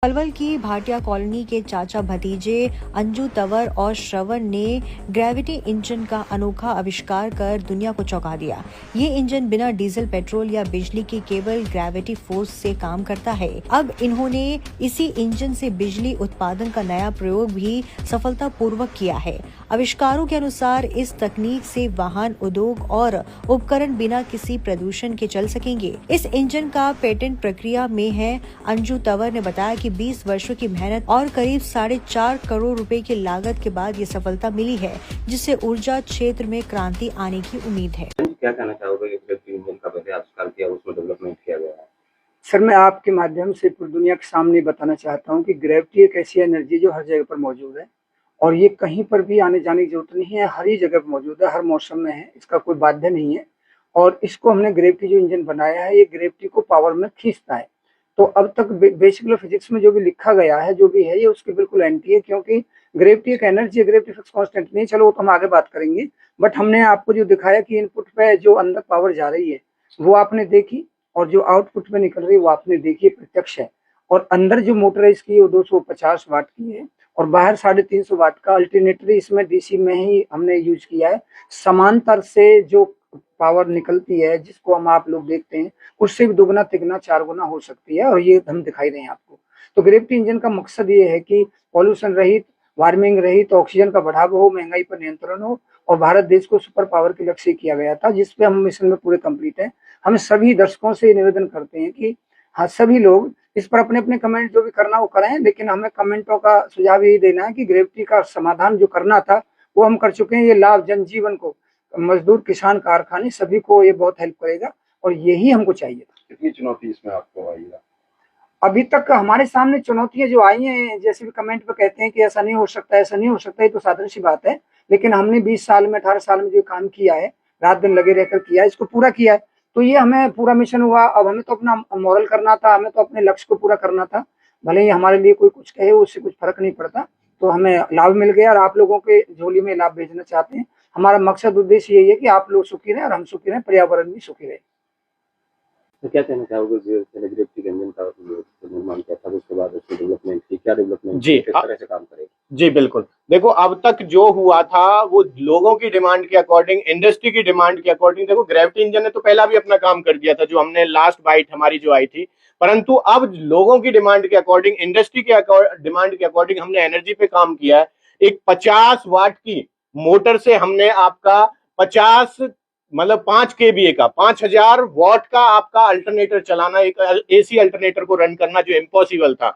पलवल की भाटिया कॉलोनी के चाचा भतीजे अंजू तंवर और श्रवण ने ग्रेविटी इंजन का अनोखा आविष्कार कर दुनिया को चौंका दिया। ये इंजन बिना डीजल, पेट्रोल या बिजली के केवल ग्रेविटी फोर्स से काम करता है। अब इन्होंने इसी इंजन से बिजली उत्पादन का नया प्रयोग भी सफलतापूर्वक किया है। आविष्कारों के अनुसार इस तकनीक से वाहन, उद्योग और उपकरण बिना किसी प्रदूषण के चल सकेंगे। इस इंजन का पेटेंट प्रक्रिया में है। अंजू तंवर ने बताया कि 20 वर्षों की मेहनत और करीब 4.5 करोड़ रुपए की लागत के बाद ये सफलता मिली है, जिससे ऊर्जा क्षेत्र में क्रांति आने की उम्मीद है। क्या कहना चाहोगे कि ग्रेविटी इंजन का पहले आविष्कार किया, उसमें डेवलपमेंट किया गया है? सर, मैं आपके माध्यम से पूरी दुनिया के सामने बताना चाहता हूँ कि ग्रेविटी एक ऐसी एनर्जी जो हर जगह पर मौजूद है और ये कहीं पर भी आने जाने की जरूरत नहीं है, हर ही जगह पर मौजूद है, हर मौसम में है, इसका कोई बाध्य नहीं है। और इसको हमने ग्रेविटी जो इंजन बनाया है, ये ग्रेविटी को पावर में खींचता है। तो अब तक बेसिक लॉ फिजिक्स में जो भी लिखा गया है, जो भी है, ये उसके बिल्कुल एंटी है, क्योंकि ग्रेविटी एक एनर्जी है, ग्रेविटी फिक्स कांस्टेंट नहीं। चलो वो तो हम आगे बात करेंगे, बट हमने आपको जो दिखाया कि इनपुट पे जो अंदर पावर जा रही है वो आपने देखी और जो आउटपुट में निकल रही है वो आपने देखी, प्रत्यक्ष है। और अंदर जो मोटर है इसकी वो 250 वाट की है और बाहर 350 वाट का अल्टरनेटरी इसमें डीसी में ही हमने यूज किया है। समांतर से जो पावर निकलती है, जिसको हम आप लोग देखते हैं, उससे भी दुगना, तिगुना, 4 गुना हो सकती है और ये हम दिखाई रहे हैं आपको। तो ग्रेविटी इंजन का मकसद ये है कि पॉल्यूशन रहित, वार्मिंग रहित, ऑक्सीजन का बढ़ावा हो, महंगाई पर नियंत्रण हो और भारत देश को सुपर पावर के लक्ष्य किया गया था, जिसपे हम मिशन में पूरे कंप्लीट हैं। हम सभी दर्शकों से निवेदन करते हैं कि हाँ, सभी लोग इस पर अपने अपने कमेंट जो भी करना वो करें, लेकिन हमें कमेंटों का सुझाव यही देना है कि ग्रेविटी का समाधान जो करना था वो हम कर चुके हैं। ये लाभ जनजीवन को, मजदूर, किसान, कारखाने, सभी को ये बहुत हेल्प करेगा और यही हमको चाहिए था। कितनी चुनौती इसमें आपको आई है? अभी तक हमारे सामने चुनौतियां जो आई हैं, जैसे भी कमेंट पे कहते हैं कि ऐसा नहीं हो सकता, ऐसा नहीं हो सकता, ये तो साधारण सी बात है। लेकिन हमने 20 साल में, 18 साल में जो काम किया है, रात दिन लगे रहकर किया है, इसको पूरा किया है। तो ये हमें पूरा मिशन हुआ। अब हमें तो अपना मॉरल करना था, हमें तो अपने लक्ष्य को पूरा करना था। भले ही हमारे लिए कोई कुछ कहे, उससे कुछ फर्क नहीं पड़ता। तो हमें लाभ मिल गया और आप लोगों के झोली में लाभ भेजना चाहते हैं। हमारा मकसद, उद्देश्य यही है कि आप लोग सुखी रहें और हम सुखी रहें, पर्यावरण भी सुखी रहे। तो क्या कहना चाहोगे ग्रेविटी इंजन का निर्माण किया था, उसके बाद उसकी डेवलपमेंट की, क्या डेवलपमेंट जी, किस तरह से काम करेगी? जी बिल्कुल। देखो, अब तक जो हुआ था वो लोगों की डिमांड के अकॉर्डिंग, इंडस्ट्री की डिमांड के अकॉर्डिंग। देखो, ग्रेविटी इंजन ने तो पहला भी अपना काम कर दिया था, जो हमने लास्ट बाइट हमारी जो आई थी, परंतु अब लोगों की डिमांड के अकॉर्डिंग, इंडस्ट्री के डिमांड के अकॉर्डिंग हमने एनर्जी पे काम किया है। एक 50 वाट की मोटर से हमने आपका 50 मतलब 5 केवीए का, 5000 वॉट का आपका अल्टरनेटर चलाना, एक एसी अल्टरनेटर को रन करना जो इम्पॉसिबल था,